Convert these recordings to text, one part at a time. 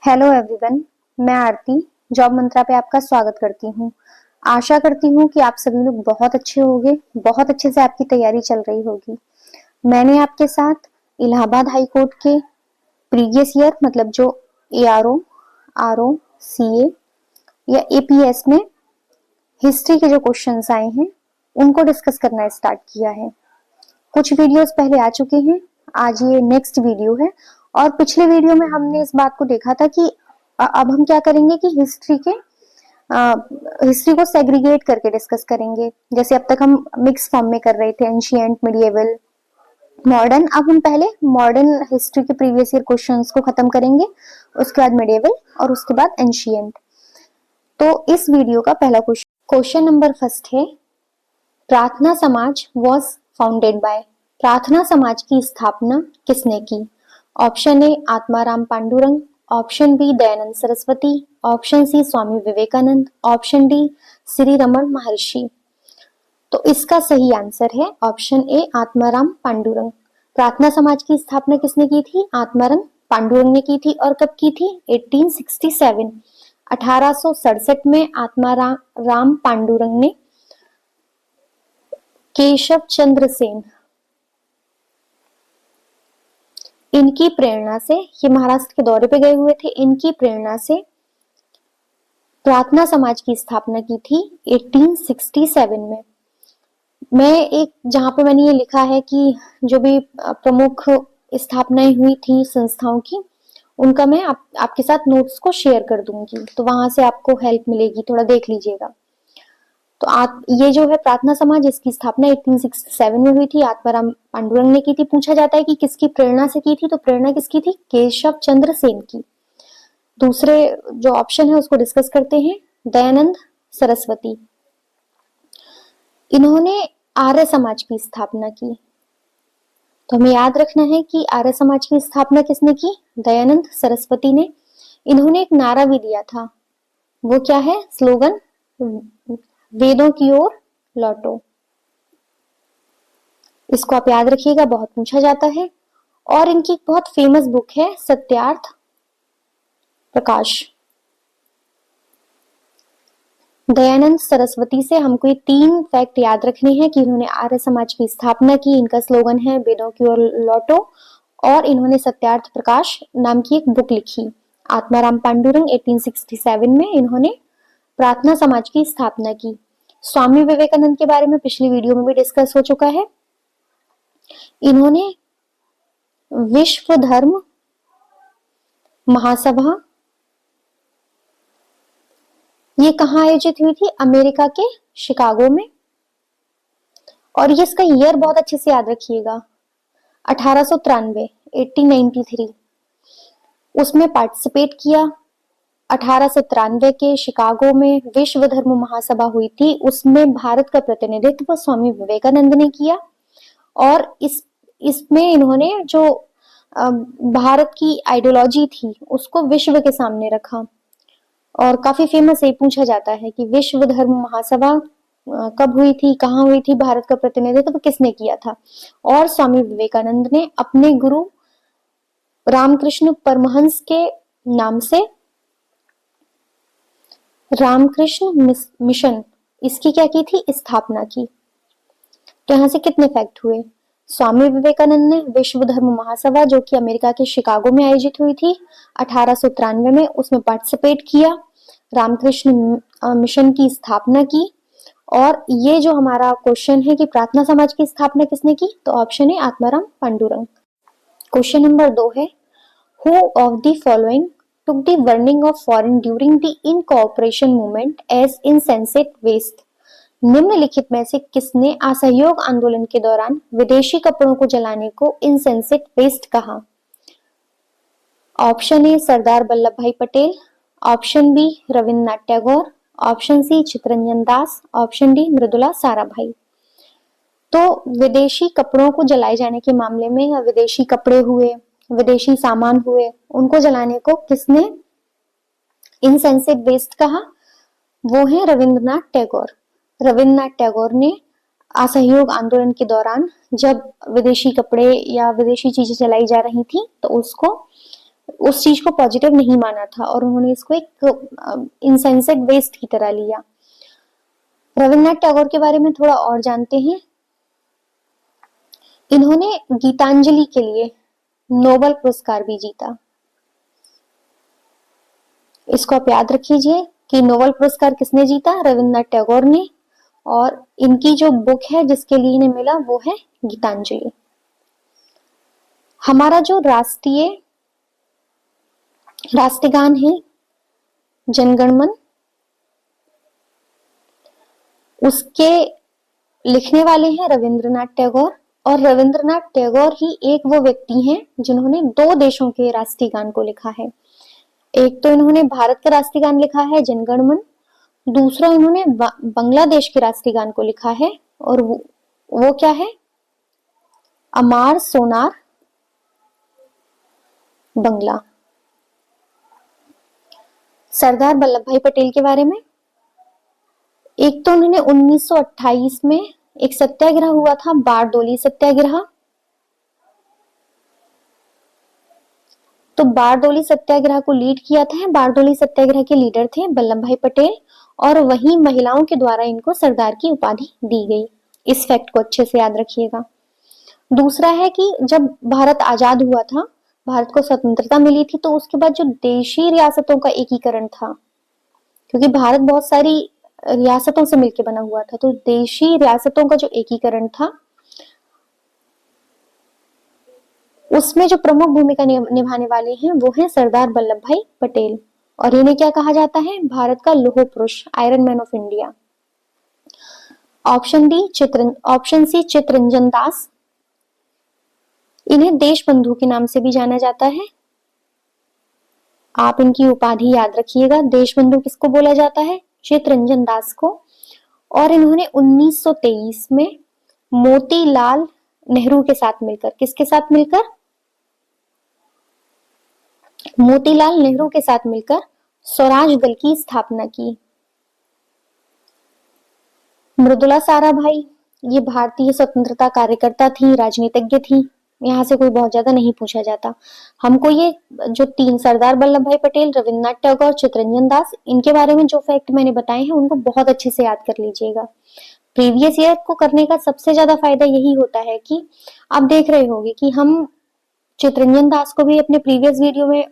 Hello everyone, मैं आरती job मंत्रा पे आपका स्वागत करती हूँ। आशा करती हूँ कि आप सभी लोग बहुत अच्छे होंगे, बहुत अच्छे से आपकी तैयारी चल रही होगी। मैंने आपके साथ इलाहाबाद हाई कोर्ट के प्रीवियस ईयर मतलब जो एआरओ, आरओ, सीए या एपीएस में हिस्ट्री के जो क्वेश्चंस आए हैं उनको डिस्कस करना स्टार्ट किया है। कुछ वीडियोस पहले आ चुके हैं, आज ये नेक्स्ट वीडियो है। और पिछले वीडियो में हमने इस बात को देखा था कि अब हम क्या करेंगे कि हिस्ट्री को सेग्रीगेट करके डिस्कस करेंगे। जैसे अब तक हम मिक्स फॉर्म में कर रहे थे, एंशिएंट, मिडिएवल, मॉडर्न। अब हम पहले मॉडर्न हिस्ट्री के प्रीवियस ईयर क्वेश्चंस को खत्म करेंगे, उसके बाद मिडिएवल और उसके बाद एंशिएंट। तो इस वीडियो का पहला क्वेश्चन नंबर फर्स्ट है, प्रार्थना समाज वॉज फाउंडेड बाय। प्रार्थना समाज की स्थापना किसने की? Option A Atmaram Pandurang, option B Dayanand Saraswati, option C Swami Vivekanand, option D Shri Raman Maharshi. तो इसका सही आंसर है ऑप्शन ए आत्माराम पांडुरंग। प्रार्थना समाज की स्थापना किसने की थी? आत्माराम पांडुरंग ने की थी। और कब की थी? 1867, 1867 में आत्माराम पांडुरंग ने केशव चंद्र सेन, इनकी प्रेरणा से, ये महाराष्ट्र के दौरे पे गए हुए थे, इनकी प्रेरणा से प्रार्थना समाज की स्थापना की थी 1867 में। मैं एक जहां पे मैंने ये लिखा है कि जो भी प्रमुख स्थापनाएं हुई थी संस्थाओं की, उनका मैं आपके साथ नोट्स को शेयर कर दूंगी, तो वहां से आपको हेल्प मिलेगी, थोड़ा देख लीजिएगा। तो आप ये जो है प्रार्थना समाज, इसकी स्थापना 1867 में हुई थी, आत्माराम पांडुरंग ने की थी। पूछा जाता है कि किसकी प्रेरणा से की थी, तो प्रेरणा किसकी थी? केशव चंद्र सेन की। दूसरे जो ऑप्शन है उसको डिस्कस करते हैं, दयानंद सरस्वती, इन्होंने आर्य समाज की स्थापना की। तो हमें याद रखना है कि आर्य समाज की स्थापना किसने की? दयानंद सरस्वती ने। इन्होंने एक नारा भी दिया था, वो क्या है? स्लोगन, वेदों की ओर लौटो। इसको आप याद रखिएगा, बहुत पूछा जाता है। और इनकी एक बहुत फेमस बुक है सत्यार्थ प्रकाश। दयानंद सरस्वती से हमको ये 3 फैक्ट याद रखने हैं कि इन्होंने आर्य समाज की स्थापना की, इनका स्लोगन है वेदों की ओर लौटो, और इन्होंने सत्यार्थ प्रकाश नाम की एक बुक लिखी। आत्माराम पांडुरंग 1867 में इन्होंने प्रार्थना समाज की स्थापना की। स्वामी विवेकानंद के बारे में पिछली वीडियो में भी डिस्कस हो चुका है। इन्होंने विश्व धर्म महासभा, ये कहाँ आयोजित हुई थी? अमेरिका के शिकागो में। और ये इसका ईयर बहुत अच्छे से याद रखिएगा, 1893, 1893 उसमें पार्टिसिपेट किया। 1893 के शिकागो में विश्व धर्म महासभा हुई थी, उसमें भारत का प्रतिनिधित्व स्वामी विवेकानंद ने किया। और इसमें इन्होंने जो भारत की आइडियोलॉजी थी उसको विश्व के सामने रखा। और काफी फेमस है, पूछा जाता है कि विश्व धर्म महासभा कब हुई थी, कहाँ हुई थी, भारत का प्रतिनिधित्व किसने किया था? और स्वामी विवेकानंद ने अपने गुरु रामकृष्ण परमहंस के नाम से रामकृष्ण मिशन, इसकी क्या की थी? स्थापना की। तो यहां से कितने फैक्ट हुए? स्वामी विवेकानंद ने विश्व धर्म महासभा, जो कि अमेरिका के शिकागो में आयोजित हुई थी 1893 में, उसमें पार्टिसिपेट किया। रामकृष्ण मिशन की स्थापना की। और ये जो हमारा क्वेश्चन है कि प्रार्थना समाज की स्थापना किसने की, तो ऑप्शन है आत्माराम पांडुरंग। क्वेश्चन नंबर 2 है, who of the following took the burning of foreign during the incorporation movement as insensate waste? निम्नलिखित में से किसने असहयोग आंदोलन के दौरान विदेशी कपड़ों को जलाने को इनसेंसिट वेस्ट कहा? Option A Sardar Vallabh Bhai Patel, option B Rabindranath Tagore, option C Chittaranjan Das, option D Mridula Sarabhai. तो विदेशी कपड़ों को जलाए जाने के मामले में, या विदेशी कपड़े हुए, विदेशी सामान हुए, उनको जलाने को किसने इनसेंसिट वेस्ट कहा? वो है रविन्द्रनाथ टैगोर। रविन्द्रनाथ टैगोर ने असहयोग आंदोलन के दौरान जब विदेशी कपड़े या विदेशी चीजें जलाई जा रही थी, तो उसको उस चीज को पॉजिटिव नहीं माना था और उन्होंने इसको एक इनसेंसिव वेस्ट की तरह लिया। रविन्द्रनाथ टैगोर के बारे में थोड़ा और जानते हैं। इन्होंने गीतांजलि के लिए नोबेल पुरस्कार भी जीता। इसको आप याद रखिए कि नोबेल पुरस्कार किसने जीता? रविन्द्रनाथ टैगोर ने। और इनकी जो बुक है जिसके लिए इन्हें मिला वो है गीतांजलि। हमारा जो राष्ट्रगान है जनगण मन, उसके लिखने वाले हैं रविंद्रनाथ टैगोर। और रविंद्रनाथ टैगोर ही एक वो व्यक्ति हैं जिन्होंने 2 देशों के राष्ट्रीय गान को लिखा है। एक तो इन्होंने भारत का राष्ट्रीय गान लिखा है जनगण मन, दूसरा इन्होंने बांग्लादेश के राष्ट्रीय गान को लिखा है और वो क्या है? अमार सोनार बंगला। सरदार वल्लभ भाई पटेल के बारे में, एक तो उन्होंने 1928 में एक सत्याग्रह हुआ था, बारडोली सत्याग्रह। तो बारडोली सत्याग्रह को लीड किया था। बारडोली सत्याग्रह के लीडर थे वल्लभ भाई पटेल और वही महिलाओं के द्वारा इनको सरदार की उपाधि दी गई। इस फैक्ट को अच्छे से याद रखिएगा। दूसरा है कि जब भारत आजाद हुआ था, भारत को स्वतंत्रता मिली थी, तो उसके बाद जो देशी रियासतों का एकीकरण था, क्योंकि भारत बहुत सारी रियासतों से मिलकर बना हुआ था, तो देशी रियासतों का जो एकीकरण था उसमें जो प्रमुख भूमिका निभाने वाले हैं वो हैं सरदार वल्लभ भाई पटेल। और इन्हें क्या कहा जाता है? भारत का लौह पुरुष, iron man of India. Option C Chittaranjan Das. इन्हें देश बंधु के नाम से भी जाना जाता है। आप इनकी उपाधि याद रखिएगा। देश बंधु किसको बोला जाता है? चित्तरंजन दास को। और इन्होंने 1923 में मोतीलाल नेहरू के साथ मिलकर, किसके साथ मिलकर? मोतीलाल नेहरू के साथ मिलकर स्वराज दल की स्थापना की। मृदुला साराभाई, ये भारतीय स्वतंत्रता कार्यकर्ता थी, राजनीतिज्ञ थी। यहाँ से कोई बहुत ज्यादा नहीं पूछा जाता। हमको ये जो 3 सरदार वल्लभ भाई पटेल, रविन्द्रनाथ टैगोर, चित्तरंजन दास, इनके बारे में जो फैक्ट मैंने बताए हैं उनको बहुत अच्छे से याद कर लीजिएगा। प्रीवियस ईयर को करने का सबसे ज्यादा फायदा यही होता है कि आप देख रहे होंगे कि हम चित्तरंजन दास को भी अपने प्रीवियस वीडियो में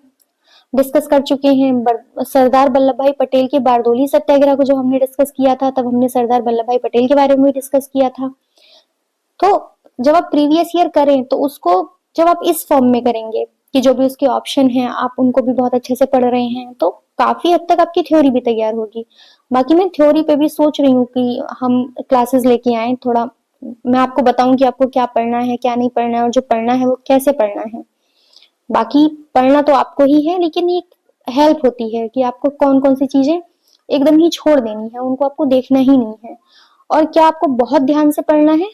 डिस्कस कर चुके हैं। सरदार वल्लभ भाई पटेल के बारडोली सत्याग्रह को जो हमने डिस्कस किया था, तब हमने सरदार वल्लभ भाई पटेल के बारे में भी डिस्कस किया था। तो जब आप प्रीवियस ईयर करें तो उसको जब आप इस फॉर्म में करेंगे कि जो भी उसके ऑप्शन हैं आप उनको भी बहुत अच्छे से पढ़ रहे हैं, तो काफी हद तक आपकी थ्योरी भी तैयार होगी। बाकी मैं थ्योरी पे भी सोच रही हूँ कि हम क्लासेस लेके आए, थोड़ा मैं आपको बताऊं कि आपको क्या पढ़ना है क्या नहीं पढ़ना है और जो पढ़ना है वो कैसे पढ़ना है। बाकी पढ़ना तो आपको ही है, लेकिन एक हेल्प होती है कि आपको कौन कौन सी चीजें एकदम ही छोड़ देनी है, उनको आपको देखना ही नहीं है, और क्या आपको बहुत ध्यान से पढ़ना है,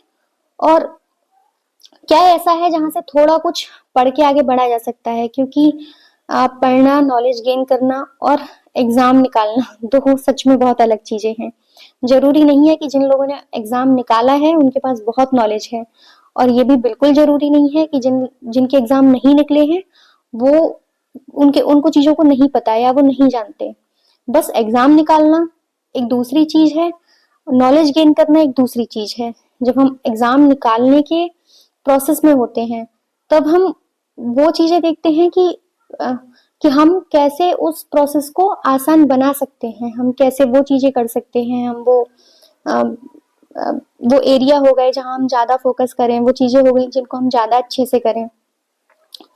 और क्या ऐसा है जहां से थोड़ा कुछ पढ़ के आगे बढ़ा जा सकता है। क्योंकि पढ़ना, नॉलेज गेन करना और एग्जाम निकालना दो सच में बहुत अलग चीजें हैं। जरूरी नहीं है कि जिन लोगों ने एग्जाम निकाला है उनके पास बहुत नॉलेज है, और ये भी बिल्कुल जरूरी नहीं है कि जिनके एग्जाम नहीं निकले हैं वो उनको चीजों को नहीं पता या वो नहीं जानते। बस एग्जाम निकालना एक दूसरी चीज है, नॉलेज गेन करना एक दूसरी चीज है। जब हम एग्जाम निकालने के प्रोसेस में होते हैं तब हम वो चीजें देखते हैं कि हम कैसे उस प्रोसेस को आसान बना सकते हैं, हम कैसे वो चीजें कर सकते हैं, हम वो एरिया हो गए जहां हम ज्यादा फोकस करें, वो चीजें हो गई जिनको हम ज्यादा अच्छे से करें।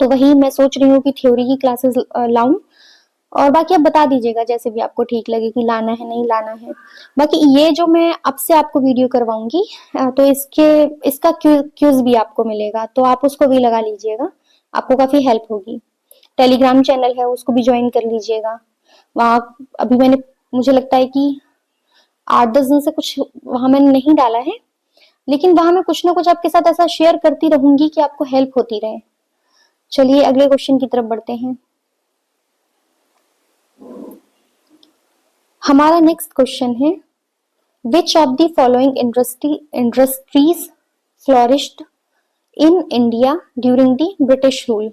तो वही मैं सोच रही हूँ कि थ्योरी की क्लासेस लाऊं, और बाकी आप बता दीजिएगा जैसे भी आपको ठीक लगे कि लाना है नहीं लाना है। बाकी ये जो मैं अब से आपको वीडियो करवाऊंगी तो इसका क्यूज भी आपको मिलेगा, तो आप उसको भी लगा लीजिएगा, आपको काफी हेल्प होगी। टेलीग्राम चैनल है उसको भी ज्वाइन कर लीजिएगा। वहां अभी मुझे लगता है कि 8-10 दिन से कुछ वहां मैंने नहीं डाला है, लेकिन वहां मैं कुछ ना कुछ आपके साथ ऐसा शेयर करती रहूंगी कि आपको हेल्प होती रहे। चलिए अगले क्वेश्चन की तरफ बढ़ते हैं। हमारा नेक्स्ट क्वेश्चन है, विच of the following industries flourished in India during the British rule?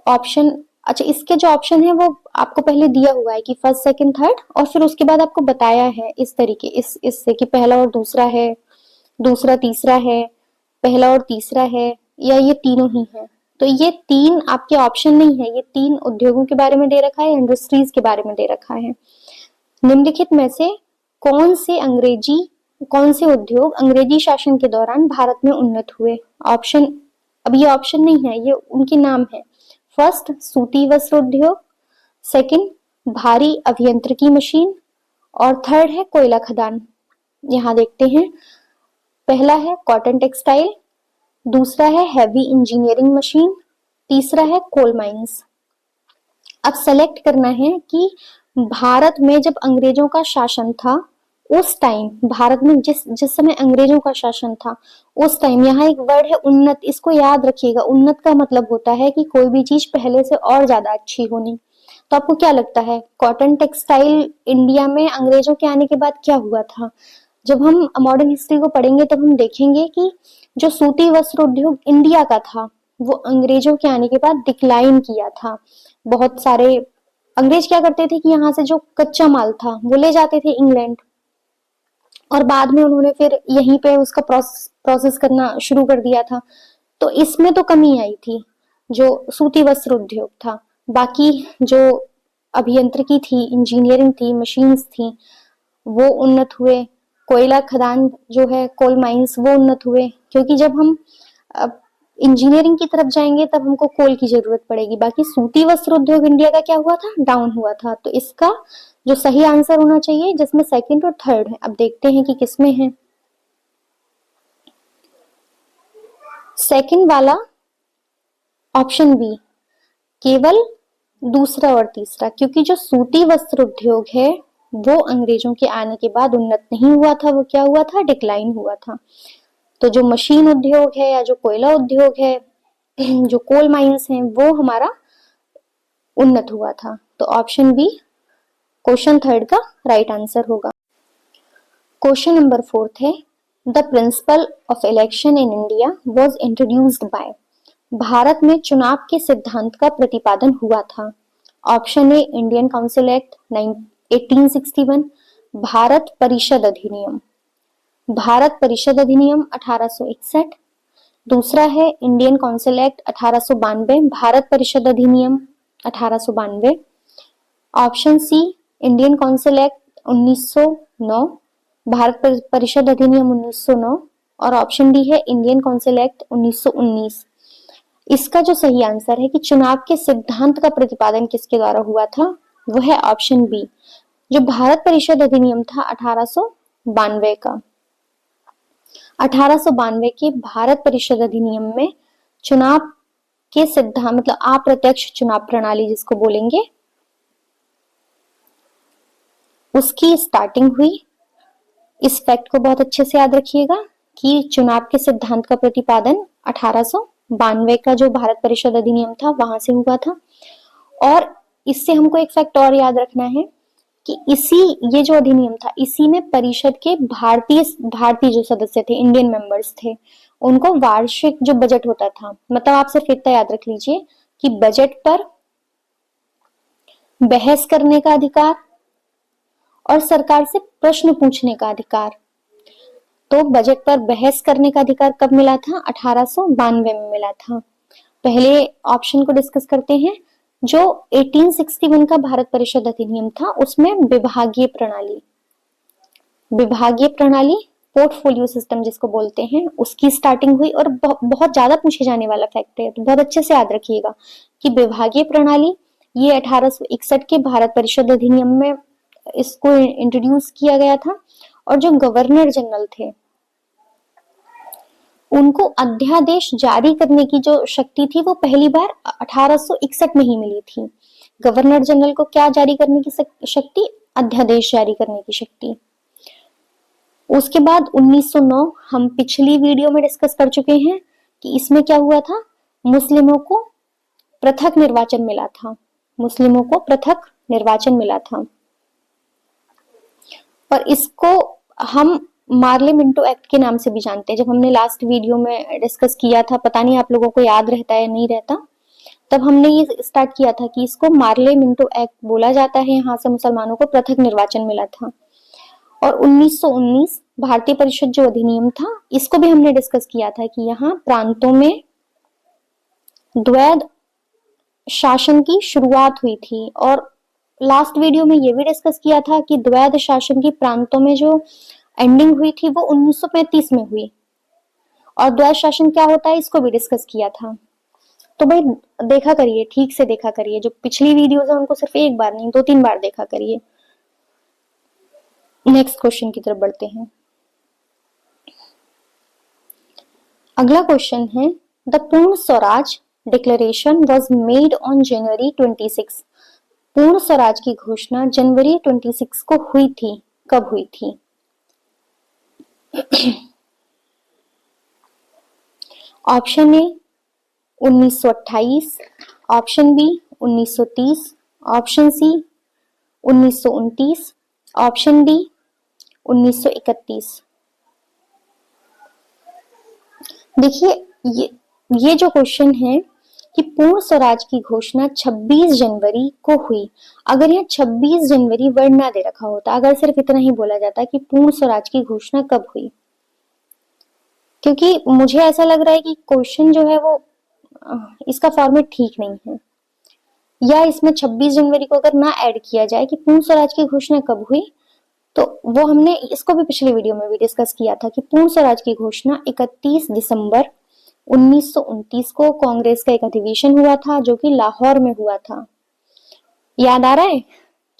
Option अच्छा, इसके जो ऑप्शन है वो आपको पहले दिया हुआ है कि फर्स्ट सेकंड थर्ड, और फिर उसके बाद आपको बताया है इस तरीके इससे कि पहला और दूसरा है, दूसरा तीसरा है, पहला और तीसरा है, या ये तीनों ही है। तो ये तीन आपके ऑप्शन नहीं है, ये तीन उद्योगों के बारे में दे रखा है, इंडस्ट्रीज के बारे में दे रखा है। निम्नलिखित में से कौन से उद्योग अंग्रेजी शासन के दौरान भारत में उन्नत हुए? ऑप्शन, अब ये ऑप्शन नहीं है, ये उनके नाम है। फर्स्ट, सूती वस्त्र उद्योग, सेकंड, भारी अभियंत्रिकी मशीन, और थर्ड है कोयला खदान। यहाँ देखते हैं, पहला है कॉटन टेक्सटाइल, दूसरा है हैवी इंजीनियरिंग मशीन, तीसरा है कोल माइंस। अब सेलेक्ट करना है कि भारत में जब अंग्रेजों का शासन था, उस टाइम भारत में जिस जिस समय अंग्रेजों का शासन था उस टाइम, यहाँ एक वर्ड है उन्नत, इसको याद रखिएगा। उन्नत का मतलब होता है कि कोई भी चीज पहले से और ज्यादा अच्छी होनी। तो आपको क्या लगता है, कॉटन टेक्सटाइल इंडिया में अंग्रेजों के आने के बाद क्या हुआ था? जब हम मॉडर्न हिस्ट्री को पढ़ेंगे तब हम देखेंगे कि जो सूती वस्त्र उद्योग इंडिया का था वो अंग्रेजों के आने के बाद डिक्लाइन किया था। बहुत सारे अंग्रेज क्या करते थे कि यहाँ से जो कच्चा माल था वो ले जाते थे इंग्लैंड, और बाद में उन्होंने फिर यहीं पे उसका प्रोसेस करना शुरू कर दिया था। तो इसमें तो कमी आई थी जो सूती वस्त्र उद्योग था। बाकी जो अभियंत्रिकी थी, इंजीनियरिंग थी, मशीन्स थी, वो उन्नत हुए। कोयला खदान जो है, कोल माइंस, वो उन्नत हुए, क्योंकि जब हम इंजीनियरिंग की तरफ जाएंगे तब हमको कोल की जरूरत पड़ेगी। बाकी सूती वस्त्र उद्योग इंडिया का क्या हुआ था, डाउन हुआ था। तो इसका जो सही आंसर होना चाहिए, जिसमें सेकंड और थर्ड है, अब देखते हैं कि किसमें है। सेकंड वाला ऑप्शन बी, केवल दूसरा और तीसरा, क्योंकि जो सूती वस्त्र उद्योग है वो अंग्रेजों के आने के बाद उन्नत नहीं हुआ था, वो क्या हुआ था, डिक्लाइन हुआ था। तो जो मशीन उद्योग है या जो कोयला उद्योग है, जो कोल माइंस हैं, वो हमारा उन्नत हुआ था। तो ऑप्शन बी, क्वेश्चन थर्ड का राइट आंसर होगा। क्वेश्चन नंबर फोर्थ है, the principle of election in India was introduced by. Bharat में चुनाव के सिद्धांत का प्रतिपादन हुआ था। ऑप्शन ए, इंडियन काउंसिल एक्ट 1861, भारत परिषद अधिनियम, भारत परिषद अधिनियम 1861, दूसरा है इंडियन काउंसिल एक्ट 1892, भारत परिषद अधिनियम 1892, option C, Indian Council Act 1909, Bharat परिषद अधिनियम 1909, और ऑप्शन डी है इंडियन काउंसिल एक्ट 1919। इसका जो सही आंसर है कि चुनाव के सिद्धांत का प्रतिपादन किसके द्वारा हुआ था, वो है ऑप्शन बी, जो भारत परिषद अधिनियम था 1892 का। 1892 के भारत परिषद अधिनियम में चुनाव के सिद्धांत, मतलब अप्रत्यक्ष चुनाव प्रणाली जिसको बोलेंगे, उसकी स्टार्टिंग हुई। इस फैक्ट को बहुत अच्छे से याद रखिएगा कि चुनाव के सिद्धांत का प्रतिपादन 1892 का जो भारत परिषद अधिनियम था वहां से हुआ था। और इससे हमको एक फैक्ट और याद रखना है कि ये जो अधिनियम था, इसी में परिषद के भारतीय जो सदस्य थे, इंडियन मेंबर्स थे, उनको वार्षिक जो बजट होता था, मतलब आप सिर्फ इतना याद रख लीजिए कि बजट पर बहस करने का अधिकार और सरकार से प्रश्न पूछने का अधिकार। तो बजट पर बहस करने का अधिकार कब मिला था, 1892 में मिला था। पहले ऑप्शन को डिस्कस करते हैं। जो 1861 का भारत परिषद अधिनियम था उसमें विभागीय प्रणाली पोर्टफोलियो सिस्टम जिसको बोलते हैं, उसकी स्टार्टिंग हुई। और बहुत ज्यादा पूछे जाने वाला फैक्ट है, तो बहुत अच्छे से याद रखिएगा कि विभागीय प्रणाली ये 1861 के भारत परिषद अधिनियम में इसको इंट्रोड्यूस किया गया था। और जो गवर्नर जनरल थे उनको अध्यादेश जारी करने की जो शक्ति थी वो पहली बार 1861 में ही मिली थी। गवर्नर जनरल को क्या जारी करने की शक्ति, अध्यादेश जारी करने की शक्ति। उसके बाद 1909 हम पिछली वीडियो में डिस्कस कर चुके हैं कि इसमें क्या हुआ था, मुस्लिमों को पृथक निर्वाचन मिला था, मुस्लिमों को पृथक निर्वाचन मिला था। और इसको हम मार्ले मिंटो एक्ट के नाम से भी जानते हैं। जब हमने लास्ट वीडियो में डिस्कस किया था, पता नहीं आप लोगों को याद रहता है या नहीं रहता, तब हमने ये स्टार्ट किया था कि इसको मार्ले मिंटो एक्ट बोला जाता है, यहाँ से मुसलमानों को पृथक निर्वाचन मिला था। और 1919 भारतीय परिषद जो अधिनियम था, इसको भी हमने डिस्कस किया था कि यहाँ प्रांतों में द्वैध शासन की शुरुआत हुई थी। और लास्ट वीडियो में ये भी डिस्कस किया था कि द्वैध शासन की प्रांतों में जो एंडिंग हुई थी वो 1935 में हुई। और द्वैध शासन क्या होता है इसको भी डिस्कस किया था। तो भाई देखा करिए, ठीक से देखा करिए, जो पिछली वीडियोस है उनको सिर्फ एक बार नहीं 2-3 बार देखा करिए। नेक्स्ट क्वेश्चन की तरफ बढ़ते हैं। अगला क्वेश्चन है, द पूर्ण Swaraj declaration was made on January 26। पूर्ण स्वराज की घोषणा जनवरी 26 को हुई थी। कब हुई थी? Option A 1928, option B 1930, option C 1929, option D 1931। देखिए ये जो क्वेश्चन है कि पूर्ण स्वराज की घोषणा 26 जनवरी को हुई। अगर यहाँ 26 जनवरी वर्ड ना दे रखा होता, अगर सिर्फ इतना ही बोला जाता कि पूर्ण स्वराज की घोषणा कब हुई, क्योंकि मुझे ऐसा लग रहा है कि क्वेश्चन जो है वो इसका फॉर्मेट ठीक नहीं है। या इसमें 26 जनवरी को अगर ना ऐड किया जाए कि पूर्ण स्वराज की घोषणा कब हुई, तो वो हमने इसको भी पिछले वीडियो में भी डिस्कस किया था कि पूर्ण स्वराज की घोषणा 31 दिसंबर 1929 को कांग्रेस का एक अधिवेशन हुआ था जो कि लाहौर में हुआ था। याद आ रहा है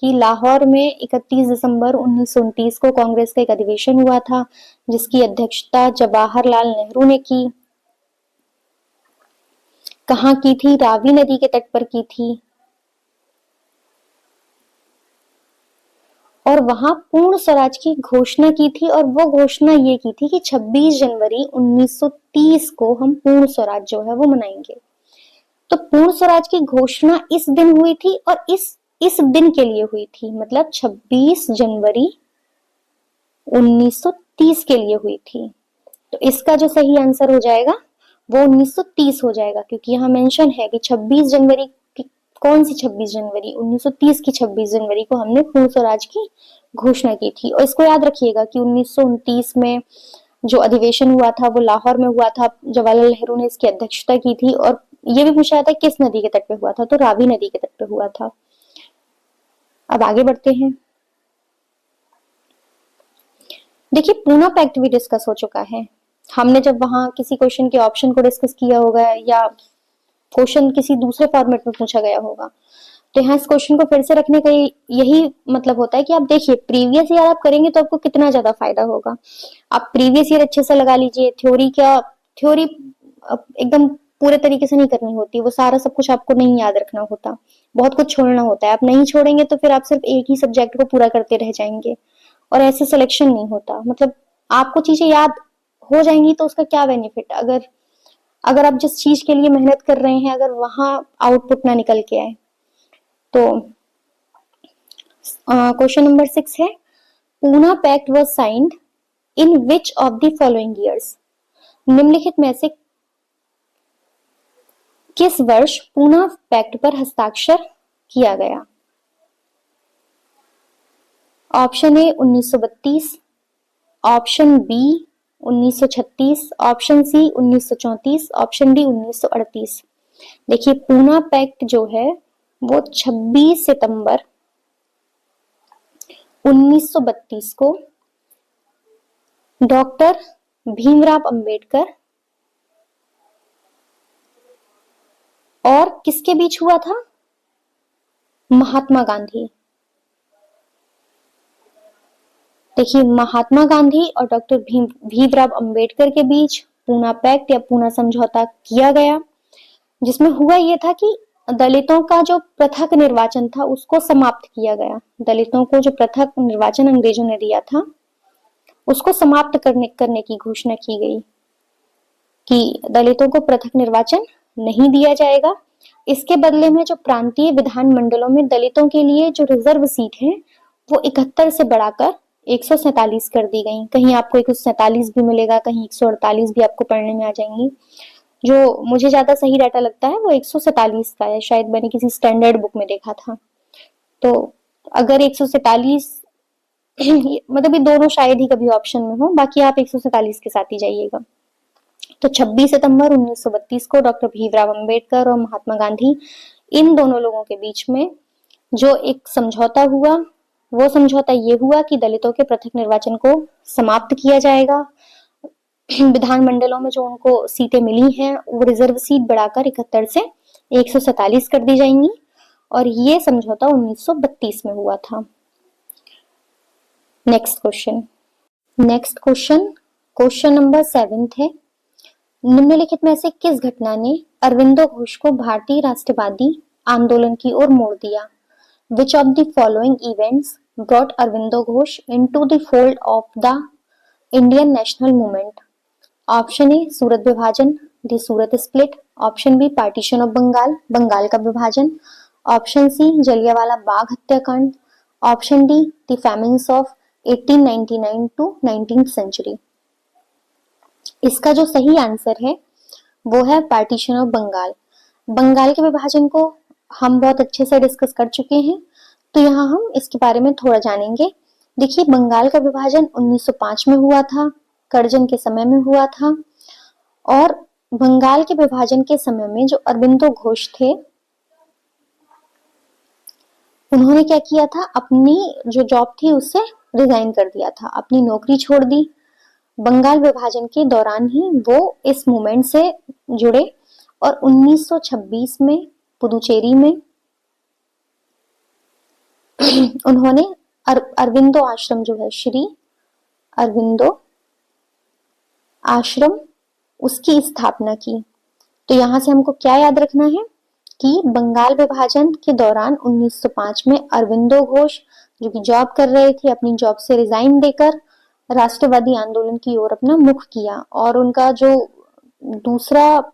कि लाहौर में 31 दिसंबर 1929 को कांग्रेस का एक अधिवेशन हुआ था जिसकी अध्यक्षता जवाहरलाल नेहरू ने की। कहाँ की थी? रावी नदी के तट पर की थी। और वहां पूर्ण स्वराज की घोषणा की थी, और वो घोषणा ये की थी कि 26 जनवरी 1930 को हम पूर्ण स्वराज जो है वो मनाएंगे। तो पूर्ण स्वराज की घोषणा इस दिन हुई थी और इस दिन के लिए हुई थी, मतलब 26 जनवरी 1930 के लिए हुई थी। तो इसका जो सही आंसर हो जाएगा वो 1930 हो जाएगा, क्योंकि यहाँ मेंशन है कि 26 जनवरी की, कौन सी 26 जनवरी? 1930 की 26 जनवरी को हमने पूर्ण स्वराज की घोषणा की थी। और इसको याद रखिएगा कि 1929 में जो अधिवेशन हुआ था वो लाहौर में हुआ था, जवाहरलाल नेहरू ने इसकी अध्यक्षता की थी। और ये भी पूछा था किस नदी के तट पे हुआ था, तो रावी नदी के तट पे हुआ था। अब आगे बढ़ते हैं। देखिए पूना पैक्ट भी डिस्कस हो चुका है। हमने जब वहां किसी क्वेश्चन के ऑप्शन को डिस्कस किया होगा या क्वेश्चन किसी दूसरे फॉर्मेट में पूछा गया होगा, तो यहाँ इस क्वेश्चन को फिर से रखने का यही मतलब होता है कि आप देखिए प्रीवियस ईयर आप करेंगे तो आपको कितना ज्यादा फायदा होगा। आप प्रीवियस ईयर अच्छे से लगा लीजिए। थ्योरी एकदम पूरे तरीके से नहीं करनी होती, वो सारा सब कुछ आपको नहीं याद रखना होता, बहुत कुछ छोड़ना होता है। आप नहीं छोड़ेंगे तो फिर आप सिर्फ एक ही सब्जेक्ट को पूरा करते रह जाएंगे और ऐसे सिलेक्शन नहीं होता। मतलब आपको चीजें याद हो जाएंगी तो उसका क्या बेनिफिट, अगर आप जिस चीज के लिए मेहनत कर रहे हैं अगर वहां आउटपुट ना निकल के आए। तो क्वेश्चन नंबर 6 है, Poona pact was signed in which of the following years? निम्नलिखित में से किस वर्ष पूना पैक्ट पर हस्ताक्षर किया गया? Option A 1932, option B 1936, option C 1934, option D 1938। देखिए पूना पैक्ट जो है वो 26 सितंबर 1932 को डॉक्टर भीमराव अंबेडकर और किसके बीच हुआ था? महात्मा गांधी। देखिए महात्मा गांधी और डॉक्टर भीमराव अंबेडकर के बीच पूना पैक्ट या पूना समझौता किया गया, जिसमें हुआ यह था कि दलितों का जो पृथक निर्वाचन था उसको समाप्त किया गया। दलितों को जो पृथक निर्वाचन अंग्रेजों ने दिया था उसको समाप्त करने की घोषणा की गई कि दलितों को पृथक निर्वाचन नहीं दिया जाएगा। इसके बदले में जो प्रांतीय विधान मंडलों में दलितों के लिए जो रिजर्व सीट है वो 71 से बढ़ाकर 147 कर दी गई। कहीं आपको 147 भी मिलेगा, कहीं 148 भी आपको पढ़ने में आ जाएंगी। जो मुझे ज्यादा सही डाटा लगता है वो 147 का है, शायद मैंने किसी स्टैंडर्ड बुक में देखा था। तो अगर 147 मतलब ये दोनों शायद ही कभी ऑप्शन में हो, बाकी आप 147 के साथ ही जाइएगा। तो 26 सितंबर 1932 को डॉक्टर भीमराव अंबेडकर और महात्मा गांधी, इन दोनों लोगों के बीच में जो एक समझौता हुआ, वो समझौता ये हुआ कि दलितों के पृथक निर्वाचन को समाप्त किया जाएगा। विधानमंडलों में जो उनको सीटें मिली हैं वो रिजर्व सीट बढ़ाकर 71 से 147 कर दी जाएंगी, और ये समझौता 1932 में हुआ था। नेक्स्ट क्वेश्चन क्वेश्चन नंबर 7 है, निम्नलिखित में से किस घटना ने अरविंदो घोष को भारतीय राष्ट्रवादी आंदोलन की ओर मोड़ दिया? Which of the following events brought Arvindo Ghosh into the fold of the Indian national movement? Option A Surat विभाजन, the Surat split. Option B partition of Bengal, Bengal का विभाजन। ऑप्शन सी जलियांवाला बाग हत्याकांड। Option D the famines of 1899 to 19th century. इसका जो सही answer है वो है पार्टीशन ऑफ बंगाल। बंगाल के विभाजन को हम बहुत अच्छे से डिस्कस कर चुके हैं, तो यहाँ हम इसके बारे में थोड़ा जानेंगे। देखिए, बंगाल का विभाजन 1905 में हुआ था, कर्जन के समय में हुआ था। और बंगाल के विभाजन के समय में जो अरविंदो घोष थे, उन्होंने क्या किया था, अपनी जो जॉब थी उससे रिजाइन कर दिया था, अपनी नौकरी छोड़ दी। बंगाल विभाजन के दौरान ही वो इस मूवमेंट से जुड़े, और 1926 में पुदुचेरी में उन्होंने अरविंदो आश्रम जो है, श्री अरविंदो आश्रम, उसकी स्थापना की। तो यहां से हमको क्या याद रखना है कि बंगाल विभाजन के दौरान 1905 में अरविंदो घोष जो कि जॉब कर रहे थे, अपनी जॉब से रिजाइन देकर राष्ट्रवादी आंदोलन की ओर अपना मुख किया। और उनका जो दूसरा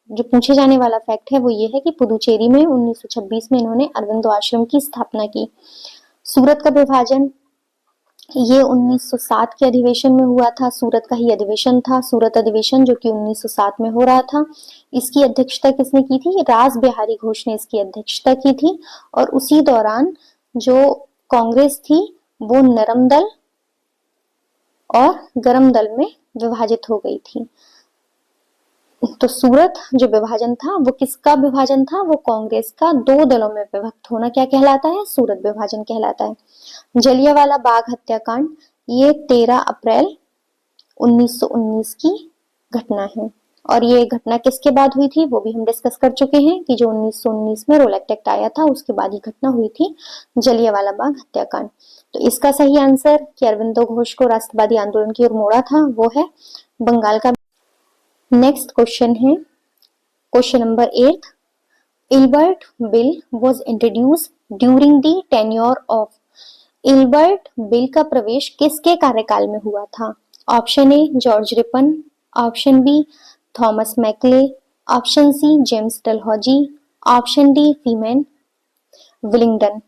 जो पूछे जाने वाला फैक्ट है वो ये है कि पुदुचेरी में 1926 में इन्होंने अरविंदो आश्रम की स्थापना की। सूरत का विभाजन ये 1907 के अधिवेशन में हुआ था, सूरत का ही अधिवेशन था, सूरत अधिवेशन जो कि 1907 में हो रहा था। इसकी अध्यक्षता किसने की थी? रास बिहारी घोष ने इसकी अध्यक्षता की थी। और उसी दौरान जो कांग्रेस थी वो नरम दल और गरम दल में विभाजित हो गई थी। तो सूरत जो विभाजन था वो किसका विभाजन था? वो कांग्रेस का दो दलों में विभक्त होना क्या कहलाता है? सूरत विभाजन कहलाता है। जलियांवाला बाग हत्याकांड ये 13 अप्रैल 1919 की घटना है, और ये घटना किसके बाद हुई थी वो भी हम डिस्कस कर चुके हैं कि जो 1919 में रोलैक्ट एक्ट आया था उसके बाद ही घटना हुई थी जलियांवाला बाग हत्याकांड। तो इसका सही आंसर कि अरविंदो घोष को राष्ट्रवादी आंदोलन की ओर मोड़ा था वो है बंगाल का। नेक्स्ट क्वेश्चन है question number 8, Ilbert bill was introduced during the tenure of. Ilbert bill का प्रवेश किसके कार्यकाल में हुआ था? Option A George Ripon, option B Thomas Macaulay, option C James Dalhousie, option D Freeman Willingdon.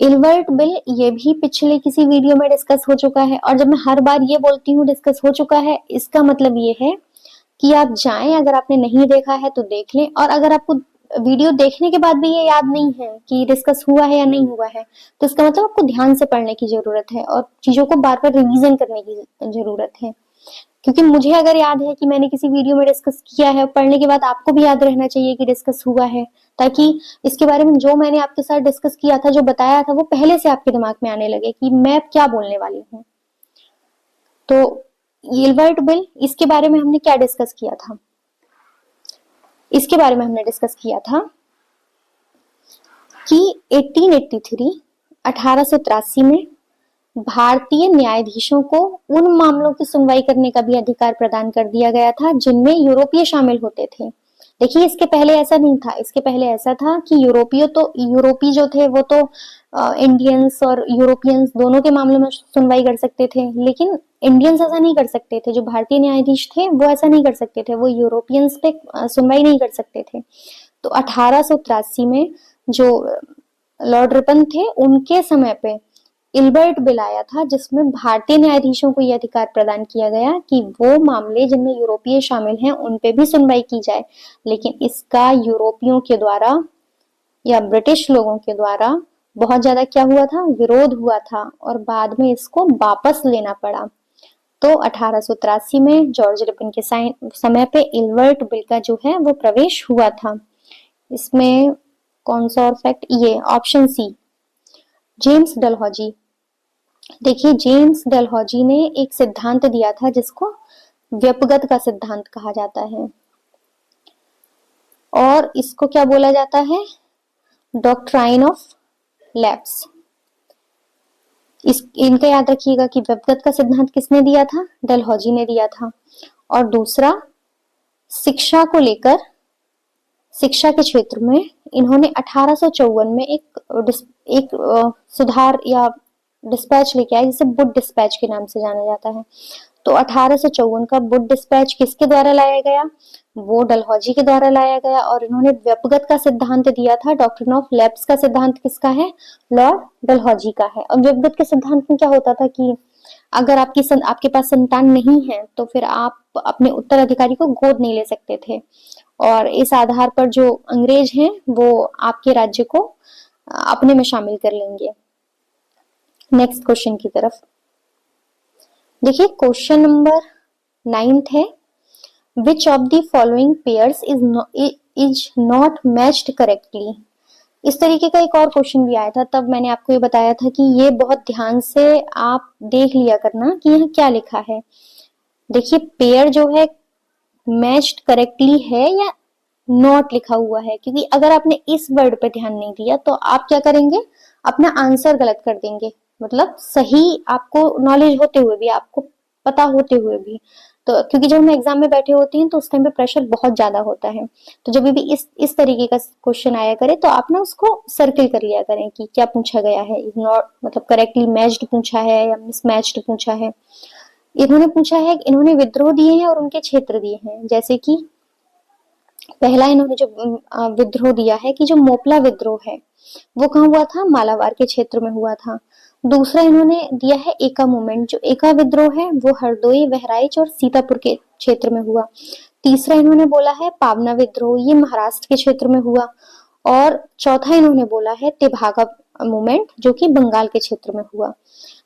Ilbert bill ये भी पिछले किसी वीडियो में डिस्कस हो चुका है, और जब मैं हर बार ये बोलती हूँ डिस्कस हो चुका है, इसका मतलब ये है कि आप जाएं, अगर आपने नहीं देखा है तो देख लें, और अगर आपको वीडियो देखने के बाद भी ये याद नहीं है कि डिस्कस हुआ है या नहीं हुआ है, तो इसका मतलब आपको ध्यान से पढ़ने की जरूरत है और चीजों को बार बार रिवीजन करने की जरूरत है। क्योंकि मुझे अगर याद है कि मैंने किसी वीडियो में डिस्कस किया है, पढ़ने के बाद आपको भी याद रहना चाहिए कि डिस्कस हुआ है, ताकि इसके बारे में जो मैंने आपके साथ डिस्कस किया था, जो बताया था, वो पहले से आपके दिमाग में आने लगे कि मैं क्या बोलने वाली हूँ। तो इल्बर्ट बिल, इसके बारे में हमने क्या डिस्कस किया था? इसके बारे में हमने डिस्कस किया था कि 1883 में भारतीय न्यायाधीशों को उन मामलों की सुनवाई करने का भी अधिकार प्रदान कर दिया गया था जिनमें यूरोपीय शामिल होते थे। देखिए, इसके पहले ऐसा नहीं था। इसके पहले ऐसा था कि यूरोपीय जो थे वो तो इंडियंस और यूरोपियंस दोनों के मामलों में सुनवाई कर सकते थे, लेकिन इंडियंस ऐसा नहीं कर सकते थे। जो भारतीय न्यायाधीश थे वो ऐसा नहीं कर सकते थे, वो यूरोपियंस पे सुनवाई नहीं कर सकते थे। तो 1883 में जो लॉर्ड रिपन थे, उनके समय पे इल्बर्ट बिल आया था, जिसमें भारतीय न्यायाधीशों को यह अधिकार प्रदान किया गया कि वो मामले जिनमें यूरोपीय शामिल हैं उन पे भी सुनवाई की जाए, लेकिन इसका यूरोपियों के द्वारा या ब्रिटिश लोगों के द्वारा बहुत ज्यादा क्या हुआ था, विरोध हुआ था, और बाद में इसको वापस लेना पड़ा। तो 1883 में जॉर्ज रिपन के समय पे इल्बर्ट बिल का जो है वो प्रवेश हुआ था। इसमें कौन सा और फैक्ट, ये ऑप्शन सी, जेम्स डलहौजी। देखिए, जेम्स डलहौजी ने एक सिद्धांत दिया था जिसको व्यपगत का सिद्धांत कहा जाता है, और इसको क्या बोला जाता है, डॉक्ट्राइन ऑफ लैप्स। इनका याद रखिएगा कि व्यपगत का सिद्धांत किसने दिया था, डलहौजी ने दिया था। और दूसरा, शिक्षा को लेकर, शिक्षा के क्षेत्र में इन्होंने 1854 में एक सुधार या डिस्पैच लेके आए, जिसे वुड डिस्पैच के नाम से जाना जाता है। तो 1854 का वुड डिस्पैच किसके द्वारा लाया गया, वो डलहौजी के द्वारा लाया गया, और इन्होंने व्यपगत का सिद्धांत दिया था। डॉक्ट्रिन ऑफ लैप्स का सिद्धांत किसका है, लॉर्ड डलहौजी का है। और व्यपगत के सिद्धांत में क्या होता था कि अगर आपके पास संतान नहीं है तो फिर आप अपने उत्तराधिकारी को गोद नहीं ले सकते थे, और इस आधार पर जो अंग्रेज हैं वो आपके राज्य को अपने में शामिल कर लेंगे। नेक्स्ट क्वेश्चन की तरफ देखिए, क्वेश्चन नंबर 9 है, विच of the following pairs is not matched correctly. इस तरीके का एक और क्वेश्चन भी आया था, तब मैंने आपको ये बताया था कि ये बहुत ध्यान से आप देख लिया करना कि यहाँ क्या लिखा है। देखिए, पेयर जो है मैच्ड करेक्टली है या नॉट लिखा हुआ है, क्योंकि अगर आपने इस वर्ड पे ध्यान नहीं दिया तो आप क्या करेंगे, अपना आंसर गलत कर देंगे। मतलब सही आपको नॉलेज होते हुए भी, आपको पता होते हुए भी, तो क्योंकि जब हम एग्जाम में बैठे होते हैं तो उस टाइम पे प्रेशर बहुत ज्यादा होता है, तो जब भी इस तरीके का क्वेश्चन आया करे तो आप ना उसको सर्किल कर लिया करें कि क्या पूछा गया है, इज नॉट मतलब करेक्टली मैच्ड पूछा है या मिसमैच्ड पूछा है। इन्होंने पूछा है, इन्होंने विद्रोह दिए हैं और उनके क्षेत्र दिए हैं, जैसे कि पहला इन्होंने जो विद्रोह दिया है कि जो मोपला विद्रोह है वो कहाँ हुआ था, मालाबार के क्षेत्र में हुआ था। दूसरा इन्होंने दिया है एका मूवमेंट, जो एका विद्रोह है वो हरदोई, बहराइच और सीतापुर के क्षेत्र में हुआ। तीसरा इन्होंने बोला है पावना विद्रोह, ये महाराष्ट्र के क्षेत्र में हुआ। और चौथा इन्होंने बोला है तेभागा मूवमेंट, जो कि बंगाल के क्षेत्र में हुआ।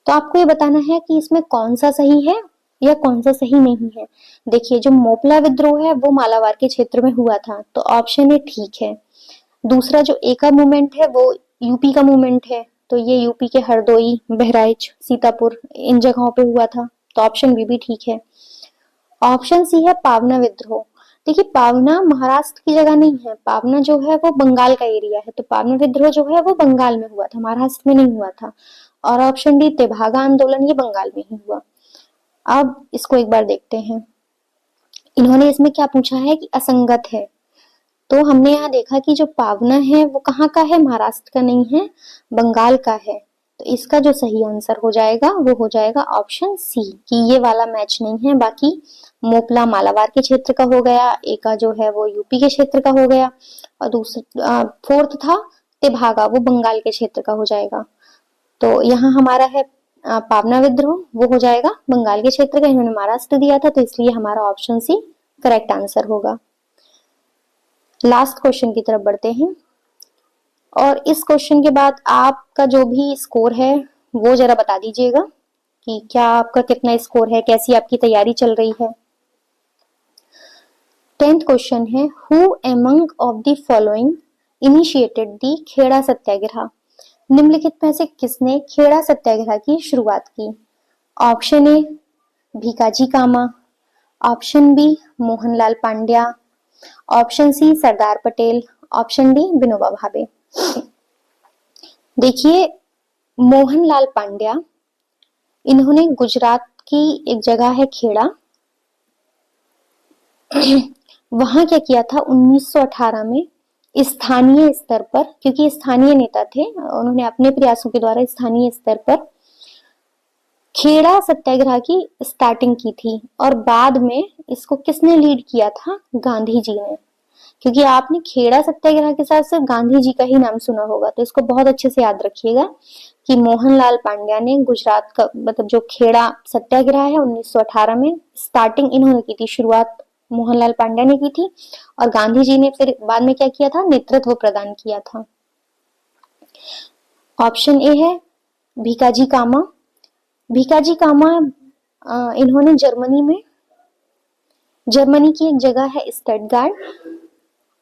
तो आपको ये बताना है कि इसमें कौन सा सही है या कौन सा सही नहीं है। देखिए, जो मोपला विद्रोह है वो मालाबार के क्षेत्र में हुआ था, तो ऑप्शन ए ठीक है। दूसरा जो एका मूवमेंट है वो यूपी का मूवमेंट है, तो ये यूपी के हरदोई, बहराइच, सीतापुर इन जगहों पे हुआ था, तो ऑप्शन बी भी ठीक है। ऑप्शन सी है पावना विद्रोह। देखिए, पावना महाराष्ट्र की जगह नहीं है, पावना जो है वो बंगाल का एरिया है, तो पावना विद्रोह जो है वो बंगाल में हुआ था, महाराष्ट्र में नहीं हुआ था। और ऑप्शन डी तेभागा आंदोलन, ये बंगाल में ही हुआ। अब इसको एक बार देखते हैं, इन्होंने इसमें क्या पूछा है कि असंगत है, तो हमने यहाँ देखा कि जो पावना है वो कहाँ का है, महाराष्ट्र का नहीं है, बंगाल का है। तो इसका जो सही आंसर हो जाएगा वो हो जाएगा ऑप्शन सी, कि ये वाला मैच नहीं है। बाकी मोपला मालाबार के क्षेत्र का हो गया, एका जो है वो यूपी के क्षेत्र का हो गया, और दूसरा फोर्थ था तेभागा, वो बंगाल के क्षेत्र का हो जाएगा। तो यहाँ हमारा है पावना विद्रोह, वो हो जाएगा बंगाल के क्षेत्र का, इन्होंने महाराष्ट्र दिया था, तो इसलिए हमारा ऑप्शन सी करेक्ट आंसर होगा। लास्ट क्वेश्चन की तरफ बढ़ते हैं, और इस क्वेश्चन के बाद आपका जो भी स्कोर है वो जरा बता दीजिएगा कि क्या आपका कितना स्कोर है, कैसी आपकी तैयारी चल रही है। 10th क्वेश्चन है, who among of the following initiated the Kheda Satyagraha. निम्नलिखित में से किसने खेड़ा सत्याग्रह की शुरुआत की। Option A Bhikaji Cama, option B Mohanlal Pandya, option C Sardar Patel, option D Vinoba Bhave. देखिए, मोहनलाल पांड्या, इन्होंने गुजरात की एक जगह है खेड़ा, वहां क्या किया था 1918 में स्थानीय स्तर पर, क्योंकि स्थानीय नेता थे, उन्होंने अपने प्रयासों के द्वारा स्थानीय स्तर पर खेड़ा सत्याग्रह की स्टार्टिंग की थी। और बाद में इसको किसने लीड किया था, गांधी जी ने। क्योंकि आपने खेड़ा सत्याग्रह के साथ सिर्फ गांधी जी का ही नाम सुना होगा, तो इसको बहुत अच्छे से याद रखिएगा कि मोहनलाल पांड्या ने गुजरात का मतलब जो खेड़ा सत्याग्रह है 1918 में स्टार्टिंग इन्होंने की थी, शुरुआत मोहनलाल पांड्या ने की थी और गांधी जी ने फिर बाद में क्या किया था, नेतृत्व प्रदान किया था। ऑप्शन ए है भीकाजी कामा। भीकाजी कामा इन्होंने जर्मनी की एक जगह है स्टटगार्ड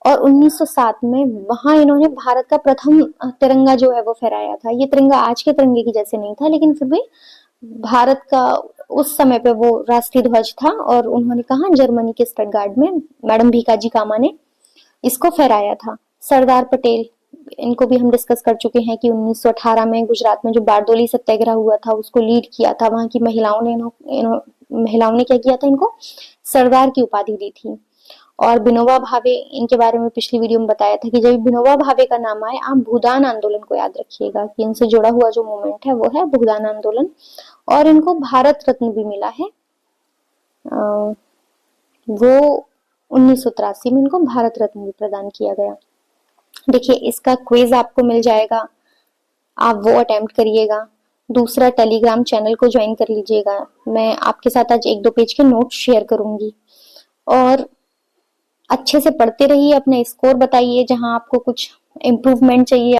और 1907 में वहां इन्होंने भारत का प्रथम तिरंगा जो है वो फहराया था। ये तिरंगा आज के तिरंगे की जैसे नहीं था, लेकिन फिर भी भारत का उस समय पे वो राष्ट्रीय ध्वज था और उन्होंने कहा जर्मनी के स्टटगार्ड में मैडम भीकाजी कामा ने इसको फहराया था। सरदार पटेल, इनको भी हम डिस्कस कर चुके हैं कि 1918 में गुजरात में जो बारडोली सत्याग्रह हुआ था उसको लीड किया था, वहां की महिलाओं ने क्या किया था, इनको सरदार की उपाधि दी थी। और विनोबा भावे, इनके बारे में पिछली वीडियो में बताया था कि जब विनोबा भावे का नाम आए आप भूदान आंदोलन को याद रखिएगा कि इनसे जुड़ा हुआ जो मूवमेंट है वो है भूदान आंदोलन और इनको भारत रत्न भी मिला है। वो 1983 में इनको भारत रत्न भी प्रदान किया गया। देखिए इसका क्विज आपको मिल जाएगा, आप वो अटेम्प्ट करिएगा। दूसरा, टेलीग्राम चैनल को ज्वाइन कर लीजिएगा, मैं आपके साथ आज 1-2 पेज के नोट शेयर करूंगी और अच्छे से पढ़ते रहिए, अपना स्कोर बताइए, जहां आपको कुछ इम्प्रूवमेंट चाहिए